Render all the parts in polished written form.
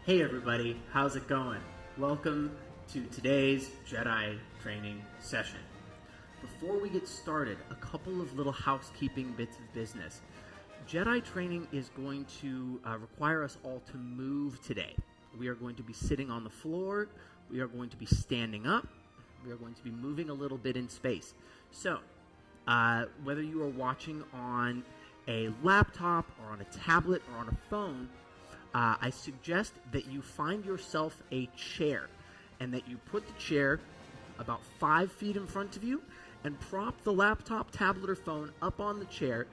Hey everybody, how's it going? Welcome to today's Jedi training session. Before we get started, a couple of little housekeeping bits of business. Jedi training is going to require us all to move today. We are going to be sitting on the floor, we are going to be standing up, we are going to be moving a little bit in space. So, whether you are watching on a laptop or on a tablet or on a phone, I suggest that you find yourself a chair and that you put the chair about 5 feet in front of you and prop the laptop, tablet, or phone up on the chair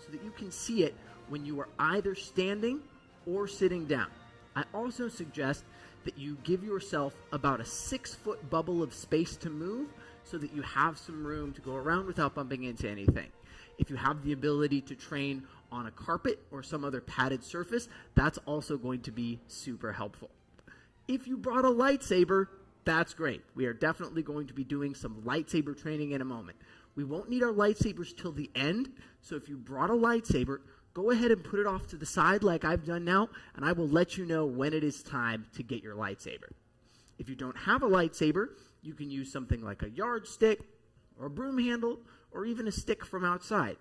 so that you can see it when you are either standing or sitting down. I also suggest that you give yourself about a 6-foot bubble of space to move so that you have some room to go around without bumping into anything. If you have the ability to train on a carpet or some other padded surface, that's also going to be super helpful. If you brought a lightsaber, that's great. We are definitely going to be doing some lightsaber training in a moment. We won't need our lightsabers till the end, so if you brought a lightsaber, go ahead and put it off to the side like I've done now, and I will let you know when it is time to get your lightsaber. If you don't have a lightsaber, you can use something like a yardstick or a broom handle or even a stick from outside.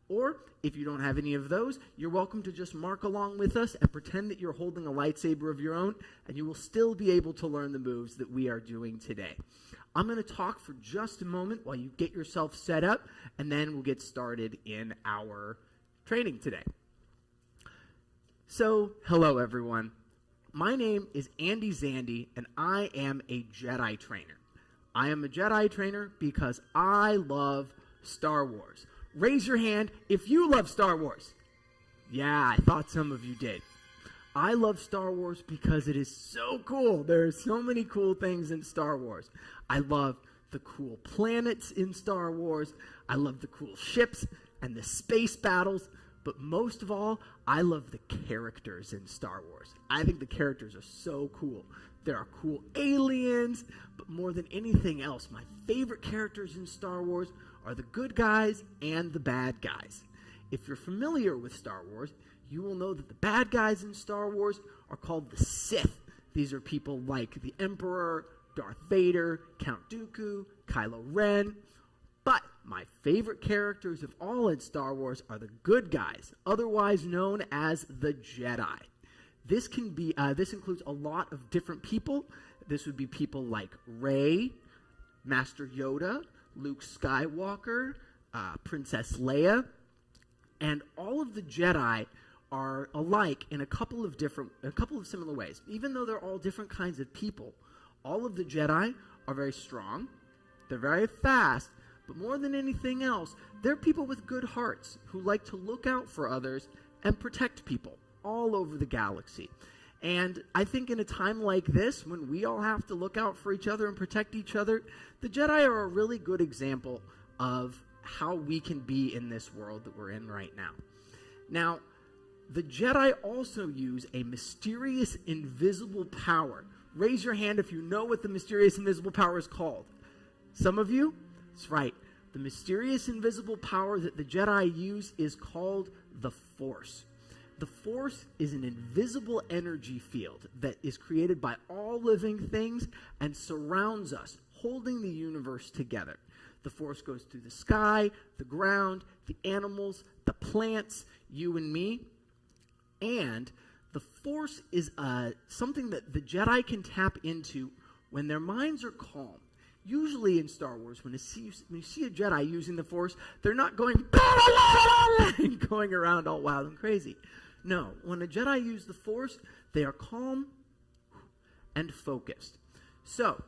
Or, if you don't have any of those, you're welcome to just mark along with us and pretend that you're holding a lightsaber of your own, and you will still be able to learn the moves that we are doing today. I'm going to talk for just a moment while you get yourself set up, and then we'll get started in our training today. So, hello everyone. My name is Andy Zandy, and I am a Jedi trainer. I am a Jedi trainer because I love Star Wars. Raise your hand if you love Star Wars. Yeah, I thought some of you did. I love Star Wars because it is so cool. There are so many cool things in Star Wars. I love the cool planets in Star Wars. I love the cool ships and the space battles. But most of all, I love the characters in Star Wars. I think the characters are so cool. There are cool aliens, but more than anything else, my favorite characters in Star Wars are the good guys and the bad guys. If you're familiar with Star Wars, you will know that the bad guys in Star Wars are called the Sith. These are people like the Emperor, Darth Vader, Count Dooku, Kylo Ren. But my favorite characters of all in Star Wars are the good guys, otherwise known as the Jedi. This includes a lot of different people. This would be people like Rey, Master Yoda, Luke Skywalker, Princess Leia, and all of the Jedi are alike in a couple of similar ways. Even though they're all different kinds of people, all of the Jedi are very strong, they're very fast, but more than anything else, they're people with good hearts who like to look out for others and protect people all over the galaxy. And I think in a time like this, when we all have to look out for each other and protect each other, the Jedi are a really good example of how we can be in this world that we're in right now. Now, the Jedi also use a mysterious invisible power. Raise your hand if you know what the mysterious invisible power is called. Some of you? That's right. The mysterious invisible power that the Jedi use is called the Force. The Force is an invisible energy field that is created by all living things and surrounds us, holding the universe together. The Force goes through the sky, the ground, the animals, the plants, you and me. And the Force is something that the Jedi can tap into when their minds are calm. Usually in Star Wars, when you see a Jedi using the Force, they're not going and going around all wild and crazy. No, when a Jedi use the Force, they are calm and focused. So,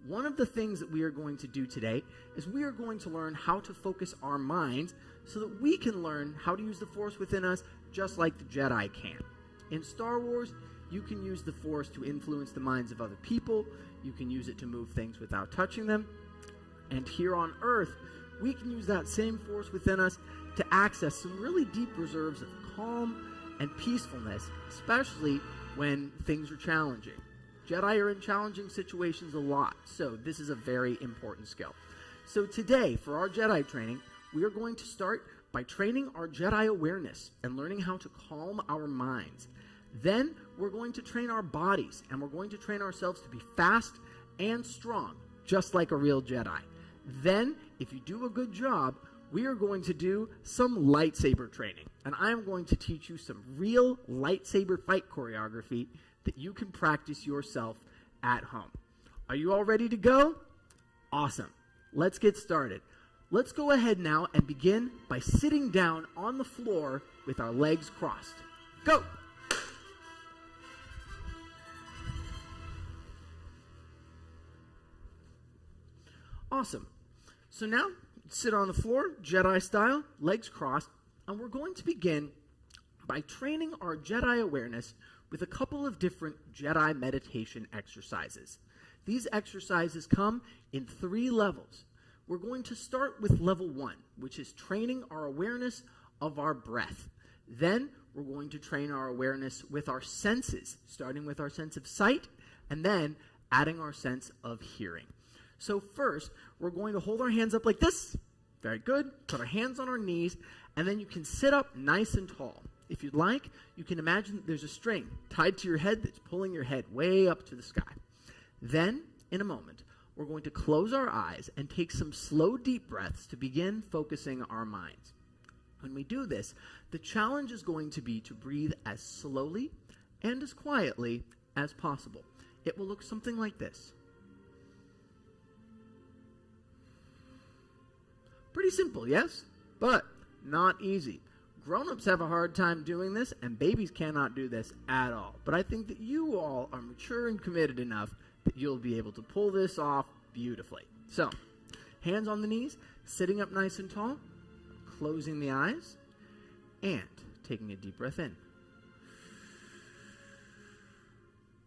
one of the things that we are going to do today is we are going to learn how to focus our minds so that we can learn how to use the Force within us just like the Jedi can. In Star Wars, you can use the Force to influence the minds of other people. You can use it to move things without touching them. And here on Earth, we can use that same Force within us to access some really deep reserves of calm and peacefulness, especially when things are challenging. Jedi are in challenging situations a lot, so this is a very important skill. So today, for our Jedi training, we are going to start by training our Jedi awareness and learning how to calm our minds. Then we're going to train our bodies, and we're going to train ourselves to be fast and strong, just like a real Jedi. Then, if you do a good job, we are going to do some lightsaber training. And I am going to teach you some real lightsaber fight choreography that you can practice yourself at home. Are you all ready to go? Awesome. Let's get started. Let's go ahead now and begin by sitting down on the floor with our legs crossed. Go! Awesome. So now, sit on the floor, Jedi style, legs crossed, and we're going to begin by training our Jedi awareness with a couple of different Jedi meditation exercises. These exercises come in 3 levels. We're going to start with level 1, which is training our awareness of our breath. Then we're going to train our awareness with our senses, starting with our sense of sight, and then adding our sense of hearing. So first, we're going to hold our hands up like this. Very good. Put our hands on our knees, and then you can sit up nice and tall. If you'd like, you can imagine that there's a string tied to your head that's pulling your head way up to the sky. Then, in a moment, we're going to close our eyes and take some slow, deep breaths to begin focusing our minds. When we do this, the challenge is going to be to breathe as slowly and as quietly as possible. It will look something like this. Pretty simple, yes? But not easy. Grown-ups have a hard time doing this, and babies cannot do this at all. But I think that you all are mature and committed enough that you'll be able to pull this off beautifully. So, hands on the knees, sitting up nice and tall, closing the eyes, and taking a deep breath in.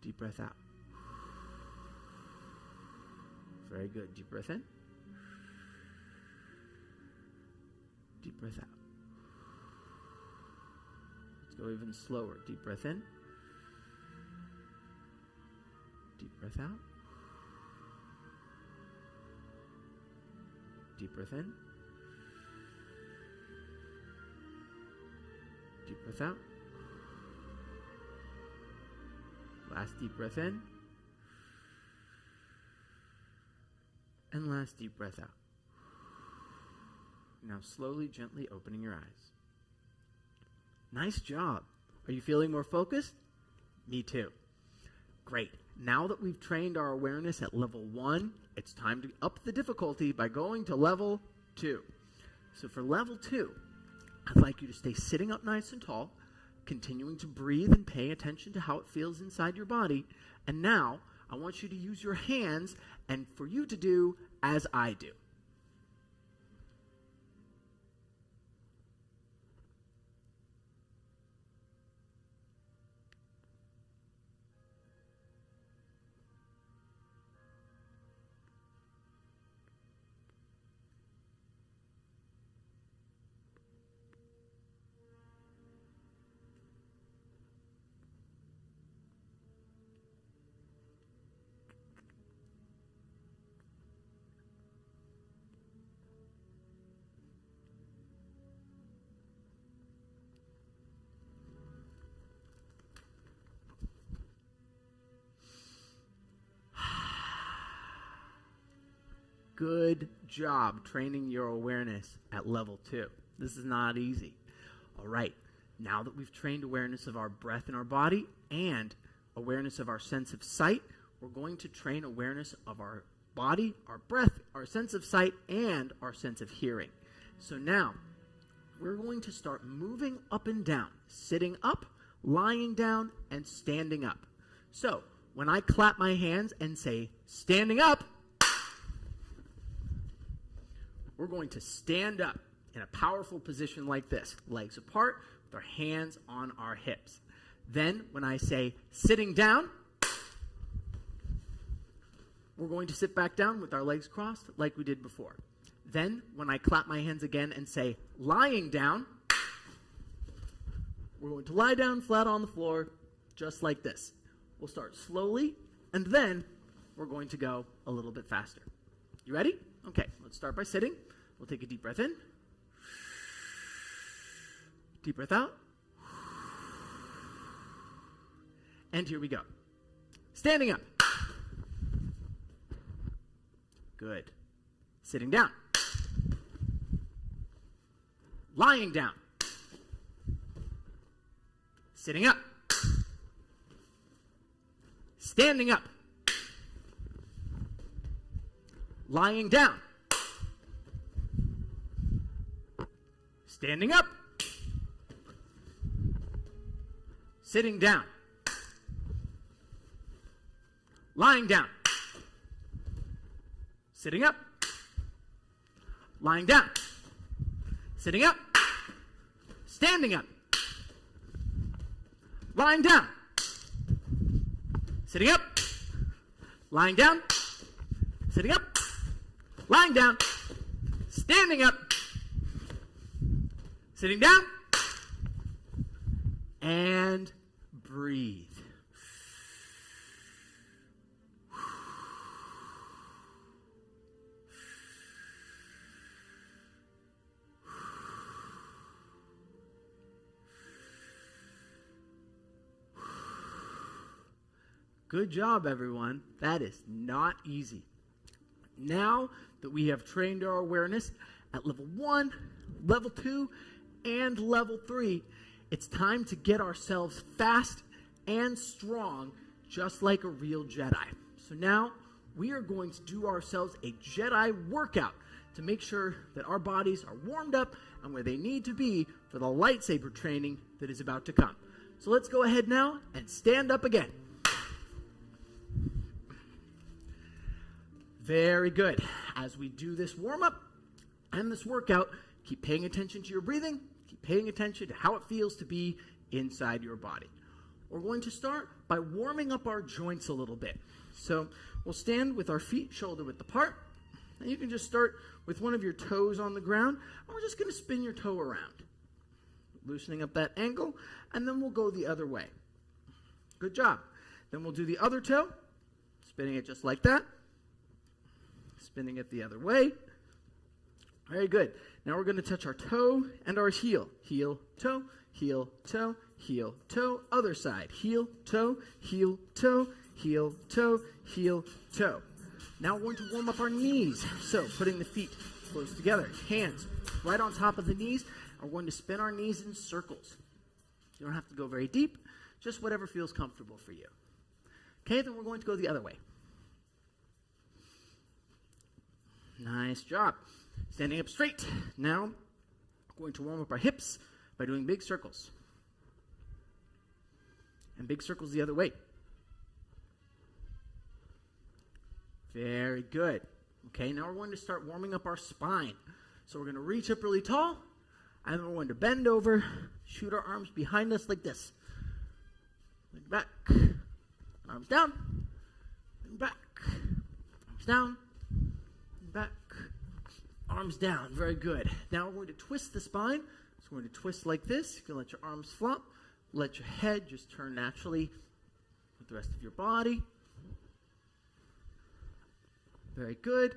Deep breath out. Very good. Deep breath in. Deep breath out. Let's go even slower. Deep breath in. Deep breath out. Deep breath in. Deep breath out. Last deep breath in. And last deep breath out. Now slowly, gently opening your eyes. Nice job. Are you feeling more focused? Me too. Great. Now that we've trained our awareness at level 1, it's time to up the difficulty by going to level 2. So for level 2, I'd like you to stay sitting up nice and tall, continuing to breathe and pay attention to how it feels inside your body. And now I want you to use your hands and for you to do as I do. Good job training your awareness at level 2. This is not easy. All right, now that we've trained awareness of our breath in our body and awareness of our sense of sight, we're going to train awareness of our body, our breath, our sense of sight, and our sense of hearing. So now, we're going to start moving up and down, sitting up, lying down, and standing up. So, when I clap my hands and say, standing up, we're going to stand up in a powerful position like this, legs apart, with our hands on our hips. Then, when I say sitting down, we're going to sit back down with our legs crossed like we did before. Then, when I clap my hands again and say lying down, we're going to lie down flat on the floor just like this. We'll start slowly, and then we're going to go a little bit faster. You ready? Okay, let's start by sitting. We'll take a deep breath in. Deep breath out. And here we go. Standing up. Good. Sitting down. Lying down. Sitting up. Standing up. Lying down. Standing up. Sitting down. Lying down. Sitting up. Lying down. Sitting up. Standing up. Lying down. Sitting up. Lying down. Sitting up. Lying down. Standing up. Sitting down. And breathe. Good job, everyone. That is not easy. Now that we have trained our awareness at level 1, level 2, and level 3, it's time to get ourselves fast and strong, just like a real Jedi. So now we are going to do ourselves a Jedi workout to make sure that our bodies are warmed up and where they need to be for the lightsaber training that is about to come. So let's go ahead now and stand up again. Very good. As we do this warm-up and this workout, keep paying attention to your breathing. Keep paying attention to how it feels to be inside your body. We're going to start by warming up our joints a little bit. So we'll stand with our feet shoulder-width apart. And you can just start with one of your toes on the ground. And we're just going to spin your toe around, loosening up that ankle. And then we'll go the other way. Good job. Then we'll do the other toe, spinning it just like that. Spinning it the other way. Very good. Now we're going to touch our toe and our heel. Heel, toe, heel, toe, heel, toe. Other side. Heel, toe, heel, toe, heel, toe, heel, toe. Now we're going to warm up our knees. So putting the feet close together. Hands right on top of the knees. And we're going to spin our knees in circles. You don't have to go very deep. Just whatever feels comfortable for you. Okay, then we're going to go the other way. Nice job. Standing up straight. Now, we're going to warm up our hips by doing big circles. And big circles the other way. Very good. Okay, now we're going to start warming up our spine. So we're going to reach up really tall, and then we're going to bend over, shoot our arms behind us like this. Lean back, arms down, lean back, arms down, back, arms down. Very good. Now we're going to twist the spine. So we're going to twist like this. You can let your arms flop. Let your head just turn naturally with the rest of your body. Very good.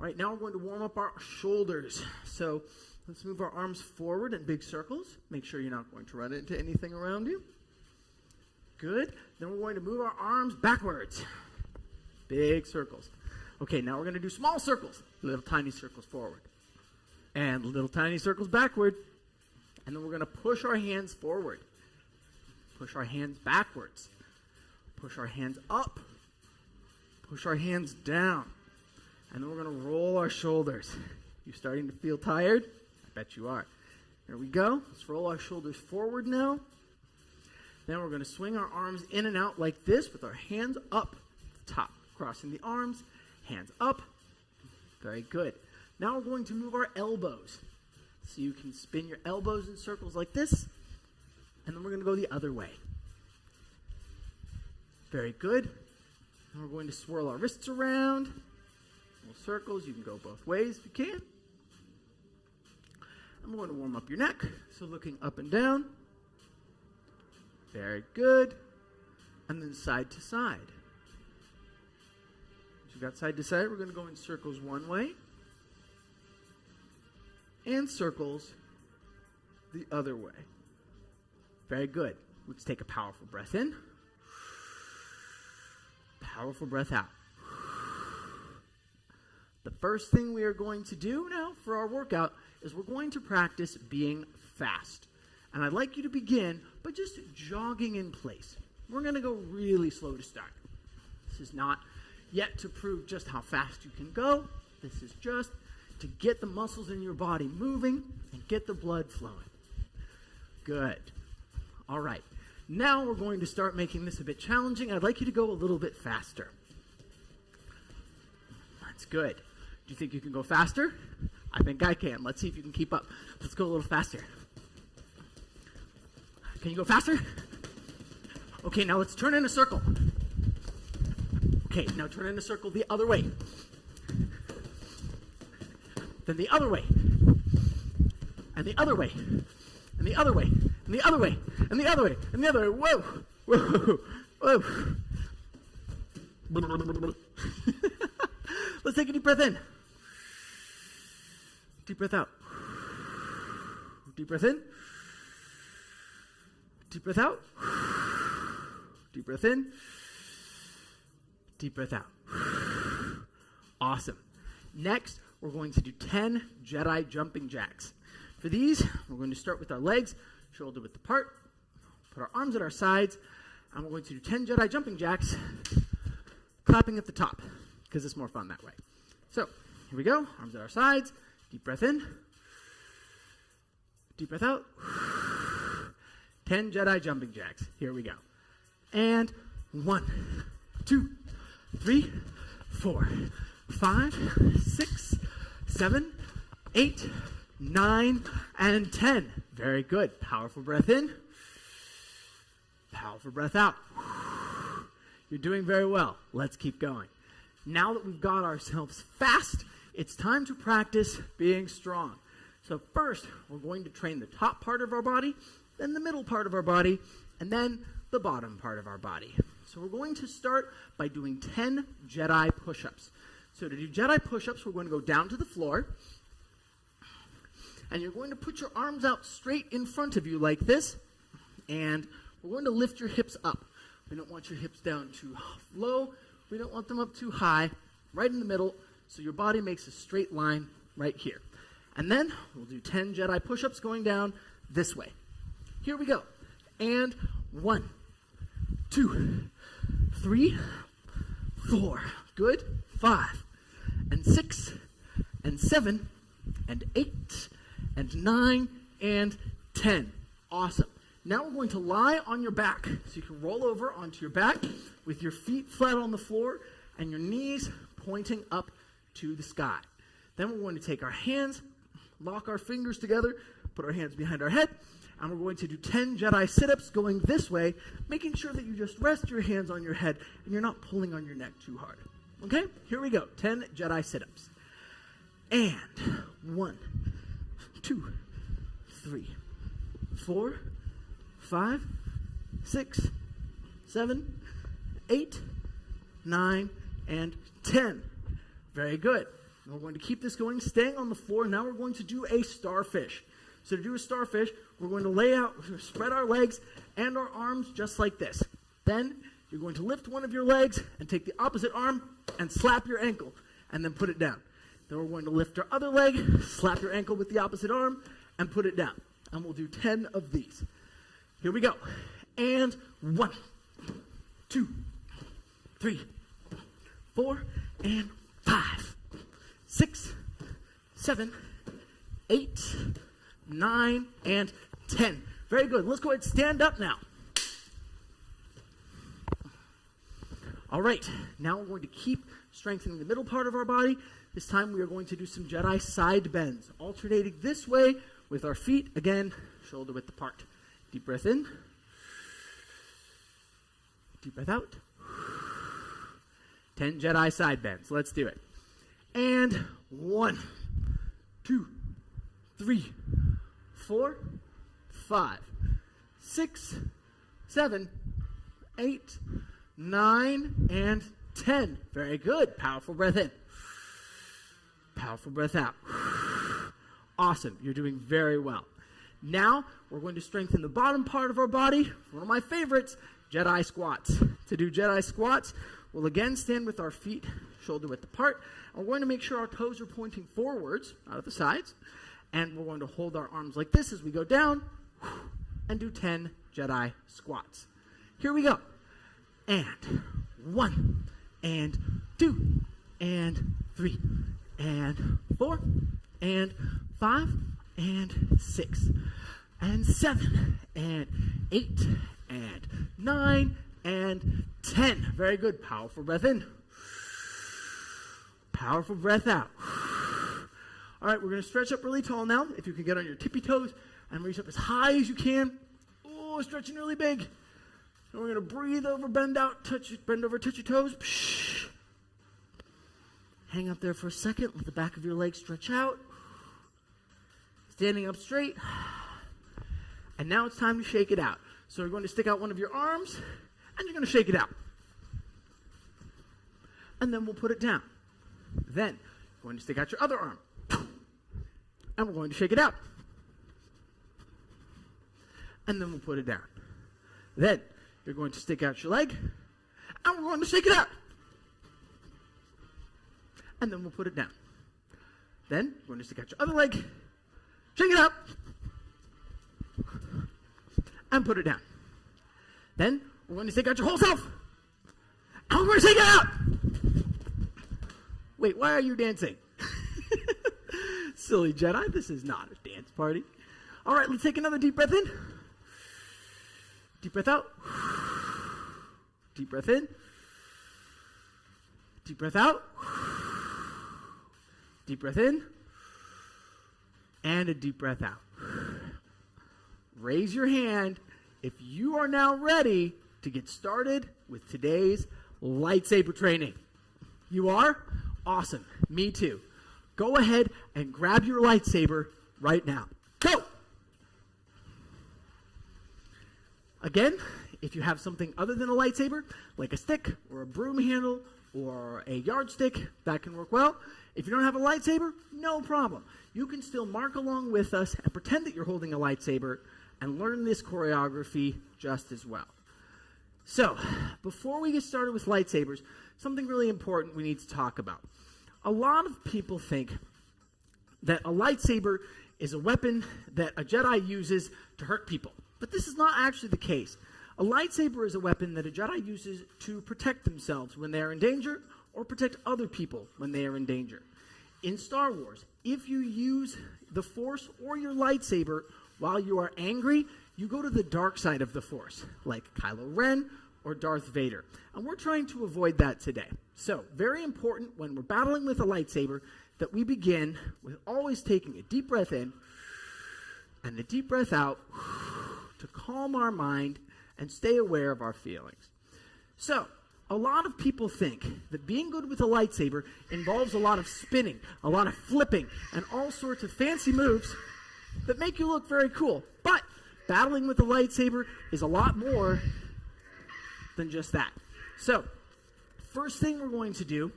All right, now we're going to warm up our shoulders. So let's move our arms forward in big circles. Make sure you're not going to run into anything around you. Good. Then we're going to move our arms backwards. Big circles. Okay, now we're going to do small circles, little tiny circles forward, and little tiny circles backward, and then we're going to push our hands forward, push our hands backwards, push our hands up, push our hands down, and then we're going to roll our shoulders. You starting to feel tired? I bet you are. There we go. Let's roll our shoulders forward now. Then we're going to swing our arms in and out like this with our hands up at the top, crossing the arms. Hands up. Very good. Now we're going to move our elbows. So you can spin your elbows in circles like this. And then we're going to go the other way. Very good. Now we're going to swirl our wrists around. Little circles. You can go both ways if you can. And we're going to warm up your neck. So looking up and down. Very good. And then side to side. We've got side to side. We're going to go in circles one way and circles the other way. Very good. Let's take a powerful breath in. Powerful breath out. The first thing we are going to do now for our workout is we're going to practice being fast. And I'd like you to begin by just jogging in place. We're going to go really slow to start. This is not yet to prove just how fast you can go. This is just to get the muscles in your body moving and get the blood flowing. Good. All right. Now we're going to start making this a bit challenging. I'd like you to go a little bit faster. That's good. Do you think you can go faster? I think I can. Let's see if you can keep up. Let's go a little faster. Can you go faster? Okay, now let's turn in a circle. Okay, now turn in a circle the other way. Then the other way. And the other way. And the other way. And the other way. And the other way. And the other way. Whoa. Whoa. Whoa. Let's take a deep breath in. Deep breath out. Deep breath in. Deep breath out. Deep breath in. Deep breath out. Awesome. Next, we're going to do 10 Jedi jumping jacks. For these, we're going to start with our legs, shoulder width apart, put our arms at our sides, and we're going to do 10 Jedi jumping jacks, clapping at the top, because it's more fun that way. So, here we go. Arms at our sides. Deep breath in. Deep breath out. 10 Jedi jumping jacks. Here we go. And 1, 2, 3, 4, 5, 6, 7, 8, 9, and 10. Very good. Powerful breath in. Powerful breath out. You're doing very well. Let's keep going. Now that we've got ourselves fast, it's time to practice being strong. So first, we're going to train the top part of our body, then the middle part of our body, and then the bottom part of our body. So we're going to start by doing 10 Jedi push-ups. So to do Jedi push-ups, we're going to go down to the floor, and you're going to put your arms out straight in front of you like this, and we're going to lift your hips up. We don't want your hips down too low. We don't want them up too high, right in the middle, so your body makes a straight line right here. And then we'll do 10 Jedi push-ups going down this way. Here we go. And 1, 2, 3, 4. Good. 5, and 6, and 7, and 8, and 9, and 10. Awesome. Now we're going to lie on your back. So you can roll over onto your back with your feet flat on the floor and your knees pointing up to the sky. Then we're going to take our hands, lock our fingers together, put our hands behind our head, and we're going to do 10 Jedi sit-ups going this way, making sure that you just rest your hands on your head and you're not pulling on your neck too hard. Okay? Here we go. 10 Jedi sit-ups. And 1, 2, 3, 4, 5, 6, 7, 8, 9, and 10. Very good. And we're going to keep this going, staying on the floor. Now we're going to do a starfish. So to do a starfish, we're going to spread our legs and our arms just like this. Then you're going to lift one of your legs and take the opposite arm and slap your ankle and then put it down. Then we're going to lift our other leg, slap your ankle with the opposite arm, and put it down. And we'll do 10 of these. Here we go. And 1, 2, 3, 4, and 5, 6, 7, 8, 9, and 10. Very good. Let's go ahead and stand up now. All right. Now we're going to keep strengthening the middle part of our body. This time we are going to do some Jedi side bends, alternating this way with our feet, again, shoulder width apart. Deep breath in. Deep breath out. 10 Jedi side bends. Let's do it. And 1, 2, 3, 4, 5, 6, 7, 8, 9, and 10. Very good. Powerful breath in. Powerful breath out. Awesome. You're doing very well. Now, we're going to strengthen the bottom part of our body. One of my favorites, Jedi squats. To do Jedi squats, We'll again stand with our feet shoulder width apart. And we're going to make sure our toes are pointing forwards, out of the sides. And we're going to hold our arms like this as we go down and do 10 Jedi squats. Here we go. And 1, and 2, and 3, and 4, and 5, and 6, and 7, and 8, and 9, and 10. Very good. Powerful breath in. Powerful breath out. All right, we're going to stretch up really tall now. If you can get on your tippy toes and reach up as high as you can. Oh, stretching really big. And we're going to breathe over, bend out, bend over, touch your toes. Psh. Hang up there for a second. Let the back of your legs stretch out. Standing up straight. And now it's time to shake it out. So you're going to stick out one of your arms, and you're going to shake it out. And then we'll put it down. Then you're going to stick out your other arm. And we're going to shake it out. And then we'll put it down. Then you're going to stick out your leg, and we're going to shake it out. And then we'll put it down. Then you're going to stick out your other leg, shake it out, and put it down. Then we're going to stick out your whole self, and we're going to shake it out. Wait, why are you dancing? Silly Jedi, this is not a dance party. All right, let's take another deep breath in. Deep breath out. Deep breath in. Deep breath out. Deep breath in. And a deep breath out. Raise your hand if you are now ready to get started with today's lightsaber training. You are? Awesome. Me too. Go ahead and grab your lightsaber right now. Go! Again, if you have something other than a lightsaber, like a stick or a broom handle or a yardstick, that can work well. If you don't have a lightsaber, no problem. You can still mark along with us and pretend that you're holding a lightsaber and learn this choreography just as well. So, before we get started with lightsabers, something really important we need to talk about. A lot of people think that a lightsaber is a weapon that a Jedi uses to hurt people. But this is not actually the case. A lightsaber is a weapon that a Jedi uses to protect themselves when they are in danger or protect other people when they are in danger. In Star Wars, if you use the Force or your lightsaber while you are angry, you go to the dark side of the Force, like Kylo Ren or Darth Vader. And we're trying to avoid that today. So, very important when we're battling with a lightsaber that we begin with always taking a deep breath in and a deep breath out to calm our mind and stay aware of our feelings. So, a lot of people think that being good with a lightsaber involves a lot of spinning, a lot of flipping, and all sorts of fancy moves that make you look very cool. But battling with a lightsaber is a lot more than just that. So, first thing we're going to do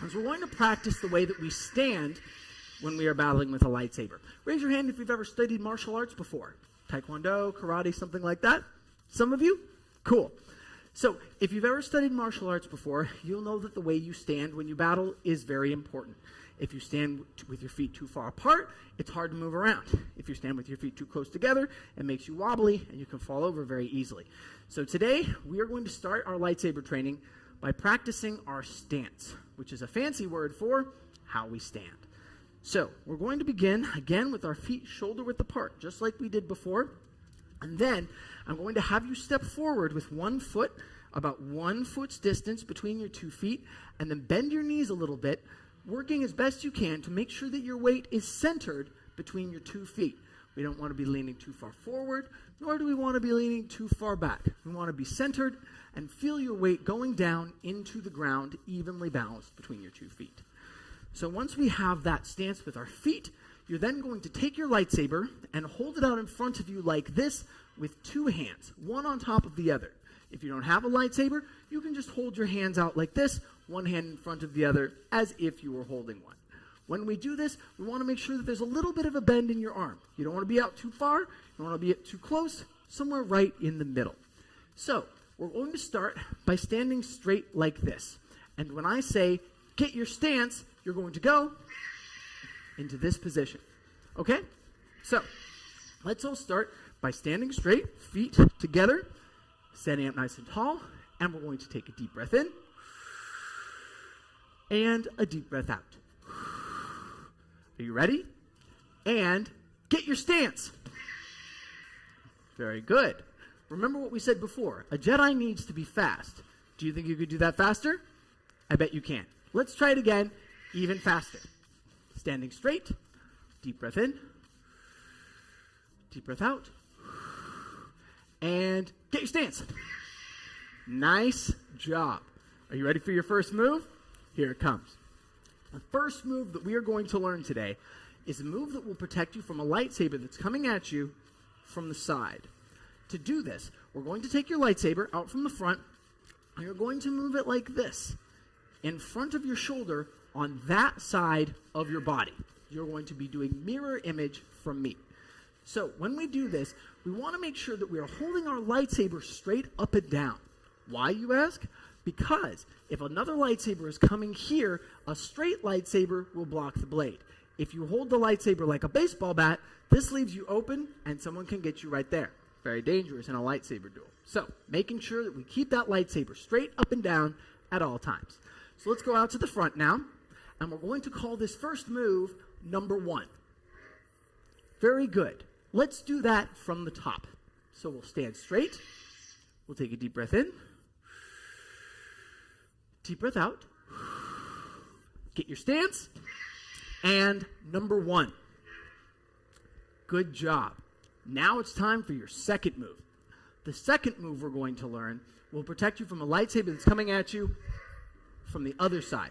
is we're going to practice the way that we stand when we are battling with a lightsaber. Raise your hand if you've ever studied martial arts before. Taekwondo, karate, something like that. Some of you? Cool. So, if you've ever studied martial arts before, you'll know that the way you stand when you battle is very important. If you stand with your feet too far apart, it's hard to move around. If you stand with your feet too close together, it makes you wobbly and you can fall over very easily. So today, we are going to start our lightsaber training by practicing our stance, which is a fancy word for how we stand. So, we're going to begin, again, with our feet shoulder width apart, just like we did before. And then, I'm going to have you step forward with one foot, about 1 foot's distance between your 2 feet, and then bend your knees a little bit, working as best you can to make sure that your weight is centered between your 2 feet. We don't want to be leaning too far forward, nor do we want to be leaning too far back. We want to be centered and feel your weight going down into the ground, evenly balanced between your 2 feet. So once we have that stance with our feet, you're then going to take your lightsaber and hold it out in front of you like this with 2 hands, one on top of the other. If you don't have a lightsaber, you can just hold your hands out like this, one hand in front of the other, as if you were holding one. When we do this, we want to make sure that there's a little bit of a bend in your arm. You don't want to be out too far, you don't want to be too close, somewhere right in the middle. So, we're going to start by standing straight like this. And when I say, get your stance, you're going to go into this position. Okay? So, let's all start by standing straight, feet together, standing up nice and tall, and we're going to take a deep breath in and a deep breath out. Are you ready? And get your stance. Very good. Remember what we said before. A Jedi needs to be fast. Do you think you could do that faster? I bet you can. Let's try it again, even faster. Standing straight, deep breath in, deep breath out, and get your stance. Nice job. Are you ready for your first move? Here it comes. The first move that we are going to learn today is a move that will protect you from a lightsaber that's coming at you from the side. To do this, we're going to take your lightsaber out from the front, and you're going to move it like this, in front of your shoulder on that side of your body. You're going to be doing mirror image from me. So when we do this, we want to make sure that we are holding our lightsaber straight up and down. Why, you ask? Because if another lightsaber is coming here, a straight lightsaber will block the blade. If you hold the lightsaber like a baseball bat, this leaves you open and someone can get you right there. Very dangerous in a lightsaber duel. So, making sure that we keep that lightsaber straight up and down at all times. So let's go out to the front now, and we're going to call this first move number 1. Very good. Let's do that from the top. So we'll stand straight. We'll take a deep breath in. Deep breath out. Get your stance. And number 1. Good job. Now it's time for your second move. The second move we're going to learn will protect you from a lightsaber that's coming at you from the other side.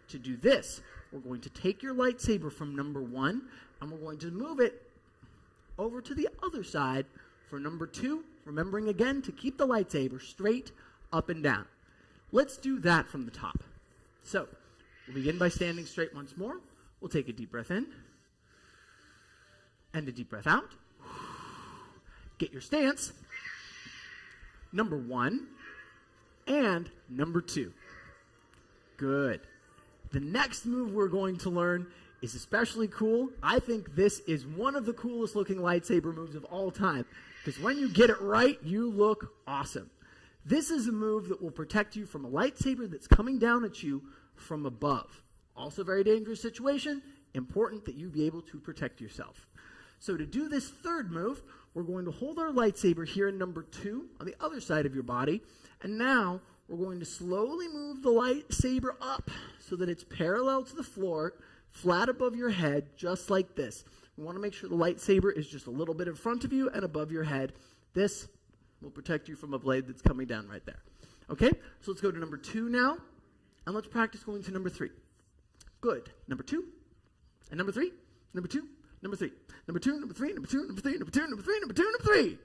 To do this, we're going to take your lightsaber from number 1, and we're going to move it over to the other side for number 2, remembering again to keep the lightsaber straight up and down. Let's do that from the top. So, we'll begin by standing straight once more. We'll take a deep breath in and a deep breath out. Get your stance. Number 1 and number 2. Good. The next move we're going to learn is especially cool. I think this is one of the coolest looking lightsaber moves of all time, because when you get it right, you look awesome. This is a move that will protect you from a lightsaber that's coming down at you from above. Also a very dangerous situation. Important that you be able to protect yourself. So to do this third move, we're going to hold our lightsaber here in number 2 on the other side of your body. And now we're going to slowly move the lightsaber up so that it's parallel to the floor, flat above your head, just like this. We want to make sure the lightsaber is just a little bit in front of you and above your head. This will protect you from a blade that's coming down right there. Okay, so let's go to number 2 now, and let's practice going to number 3. Good. Number 2, and number 3, number 2, number 3, number 2, number 3, number 2, number 3, number 2, number 3, number 2, number 3.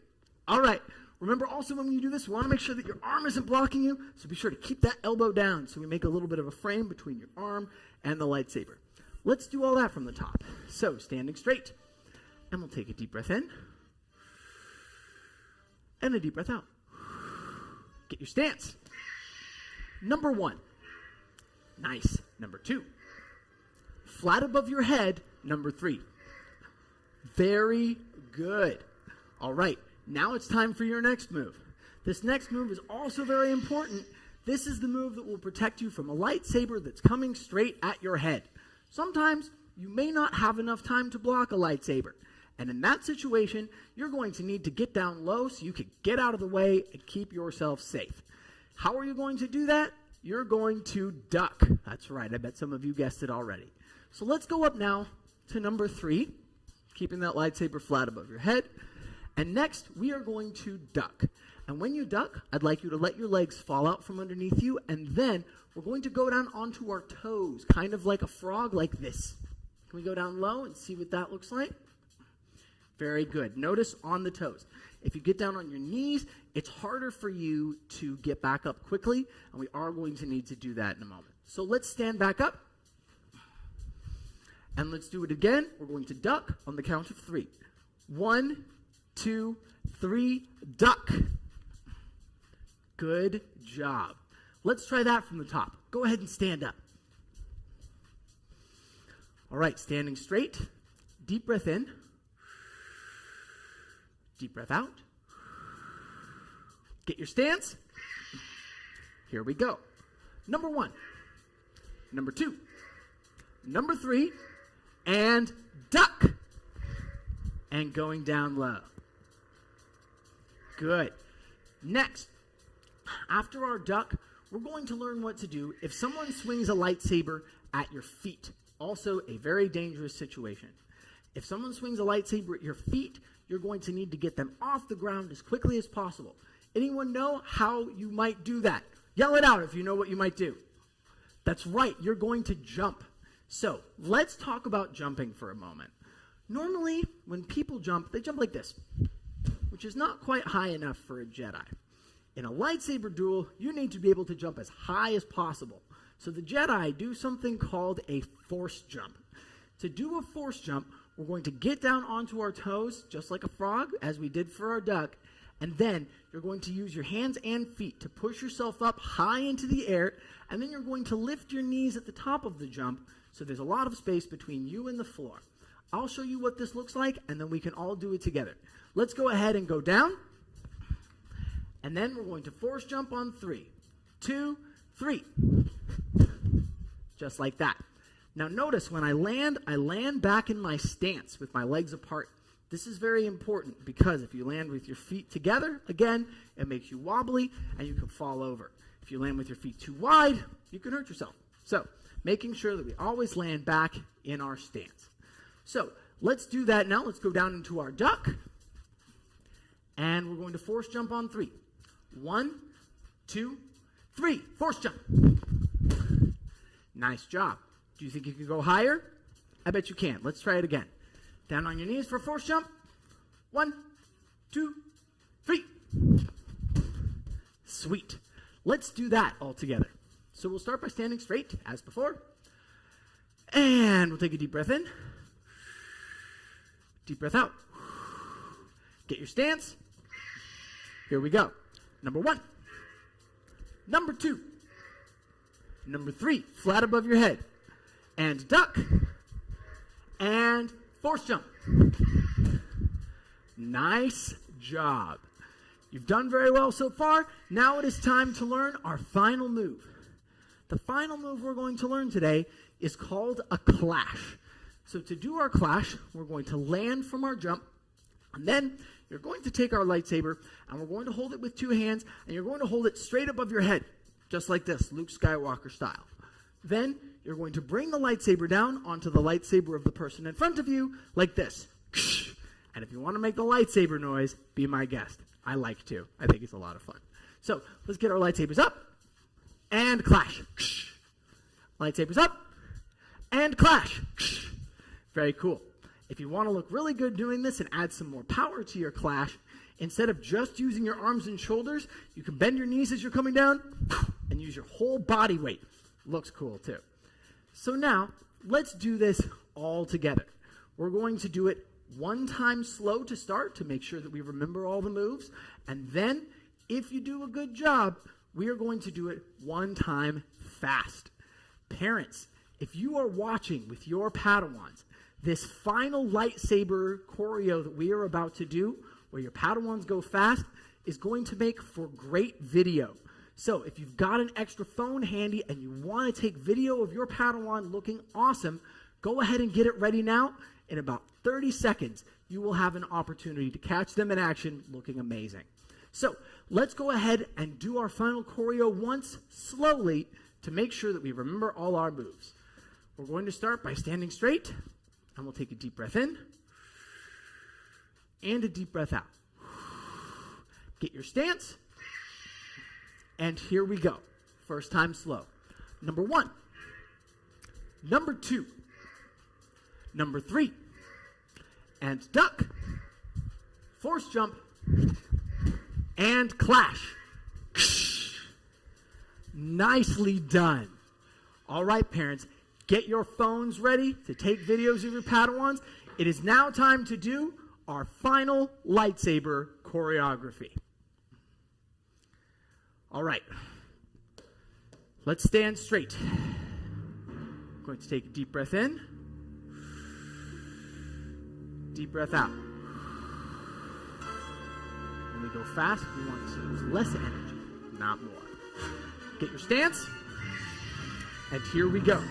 All right. Remember also when you do this, we want to make sure that your arm isn't blocking you, so be sure to keep that elbow down so we make a little bit of a frame between your arm and the lightsaber. Let's do all that from the top. So, standing straight, and we'll take a deep breath in, and a deep breath out. Get your stance. Number 1. Nice. Number 2. Flat above your head, number 3. Very good. All right. Now it's time for your next move. This next move is also very important. This is the move that will protect you from a lightsaber that's coming straight at your head. Sometimes you may not have enough time to block a lightsaber. And in that situation, you're going to need to get down low so you can get out of the way and keep yourself safe. How are you going to do that? You're going to duck. That's right. I bet some of you guessed it already. So let's go up now to number 3, keeping that lightsaber flat above your head. And next, we are going to duck. And when you duck, I'd like you to let your legs fall out from underneath you, and then we're going to go down onto our toes, kind of like a frog, like this. Can we go down low and see what that looks like? Very good. Notice on the toes. If you get down on your knees, it's harder for you to get back up quickly, and we are going to need to do that in a moment. So let's stand back up, and let's do it again. We're going to duck on the count of 3. 1, 2, 3, duck. Good job. Let's try that from the top. Go ahead and stand up. All right, standing straight. Deep breath in. Deep breath out. Get your stance. Here we go. Number 1. Number 2. Number 3. And duck. And going down low. Good. Next, after our duck, we're going to learn what to do if someone swings a lightsaber at your feet. Also, a very dangerous situation. If someone swings a lightsaber at your feet, you're going to need to get them off the ground as quickly as possible. Anyone know how you might do that? Yell it out if you know what you might do. That's right, you're going to jump. So, let's talk about jumping for a moment. Normally, when people jump, they jump like this, which is not quite high enough for a Jedi. In a lightsaber duel, you need to be able to jump as high as possible. So the Jedi do something called a force jump. To do a force jump, we're going to get down onto our toes, just like a frog, as we did for our duck, and then you're going to use your hands and feet to push yourself up high into the air, and then you're going to lift your knees at the top of the jump, so there's a lot of space between you and the floor. I'll show you what this looks like, and then we can all do it together. Let's go ahead and go down, and then we're going to force jump on 3, 2, 3. Just like that. Now notice when I land back in my stance with my legs apart. This is very important because if you land with your feet together, again, it makes you wobbly and you can fall over. If you land with your feet too wide, you can hurt yourself. So, making sure that we always land back in our stance. So, let's do that now. Let's go down into our duck. And we're going to force jump on 3. 1, 2, 3. Force jump. Nice job. Do you think you can go higher? I bet you can. Let's try it again. Down on your knees for force jump. 1, 2, 3. Sweet. Let's do that all together. So we'll start by standing straight, as before. And we'll take a deep breath in. Deep breath out. Get your stance. Here we go. Number 1. Number 2. Number 3. Flat above your head. And duck. And force jump. Nice job. You've done very well so far. Now it is time to learn our final move. The final move we're going to learn today is called a clash. So to do our clash, we're going to land from our jump, and then you're going to take our lightsaber, and we're going to hold it with 2 hands, and you're going to hold it straight above your head, just like this, Luke Skywalker style. Then you're going to bring the lightsaber down onto the lightsaber of the person in front of you, like this. And if you want to make the lightsaber noise, be my guest. I like to. I think it's a lot of fun. So let's get our lightsabers up, and clash. Lightsabers up, and clash. Very cool. If you want to look really good doing this and add some more power to your clash, instead of just using your arms and shoulders, you can bend your knees as you're coming down and use your whole body weight. Looks cool too. So now, let's do this all together. We're going to do it 1 time slow to start to make sure that we remember all the moves. And then, if you do a good job, we are going to do it 1 time fast. Parents, if you are watching with your Padawans, this final lightsaber choreo that we are about to do, where your Padawans go fast, is going to make for great video. So if you've got an extra phone handy and you want to take video of your Padawan looking awesome, go ahead and get it ready now. In about 30 seconds, you will have an opportunity to catch them in action looking amazing. So let's go ahead and do our final choreo once slowly to make sure that we remember all our moves. We're going to start by standing straight, and we'll take a deep breath in and a deep breath out. Get your stance, and here we go. First time slow. Number 1. Number 2. Number 3. And duck. Force jump. And clash. Nicely done. All right, parents, get your phones ready to take videos of your Padawans. It is now time to do our final lightsaber choreography. All right. Let's stand straight. I'm going to take a deep breath in. Deep breath out. When we go fast, we want to use less energy, not more. Get your stance. And here we go.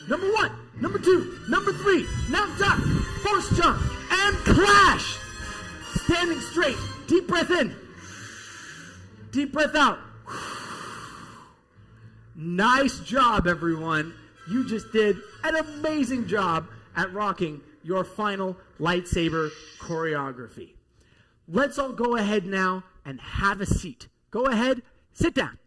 Number 1, number 2, number 3. Now duck, force jump, and clash. Standing straight. Deep breath in. Deep breath out. Nice job, everyone. You just did an amazing job at rocking your final lightsaber choreography. Let's all go ahead now and have a seat. Go ahead, sit down.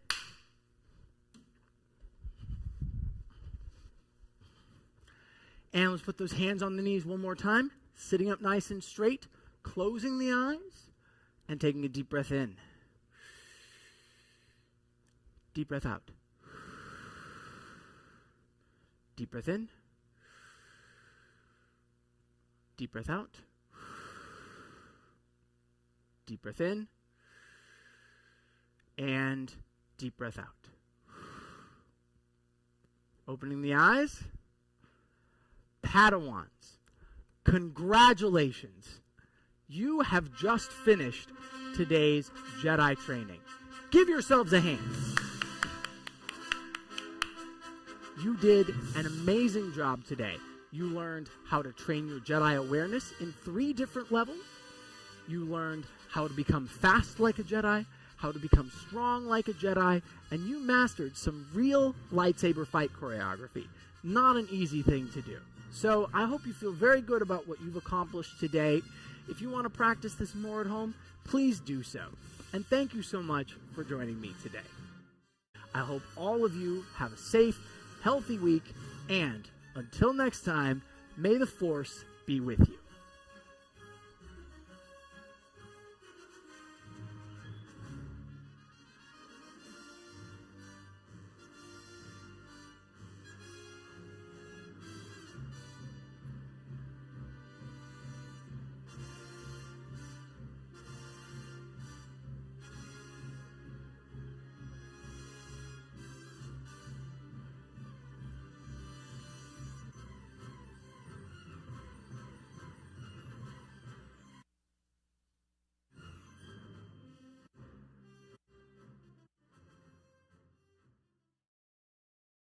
And let's put those hands on the knees one more time. Sitting up nice and straight, closing the eyes, and taking a deep breath in. Deep breath out. Deep breath in. Deep breath out. Deep breath in. And deep breath out. Opening the eyes. Padawans, congratulations. You have just finished today's Jedi training. Give yourselves a hand. You did an amazing job today. You learned how to train your Jedi awareness in 3 different levels. You learned how to become fast like a Jedi, how to become strong like a Jedi, and you mastered some real lightsaber fight choreography. Not an easy thing to do. So I hope you feel very good about what you've accomplished today. If you want to practice this more at home, please do so. And thank you so much for joining me today. I hope all of you have a safe, healthy week, and until next time, may the Force be with you.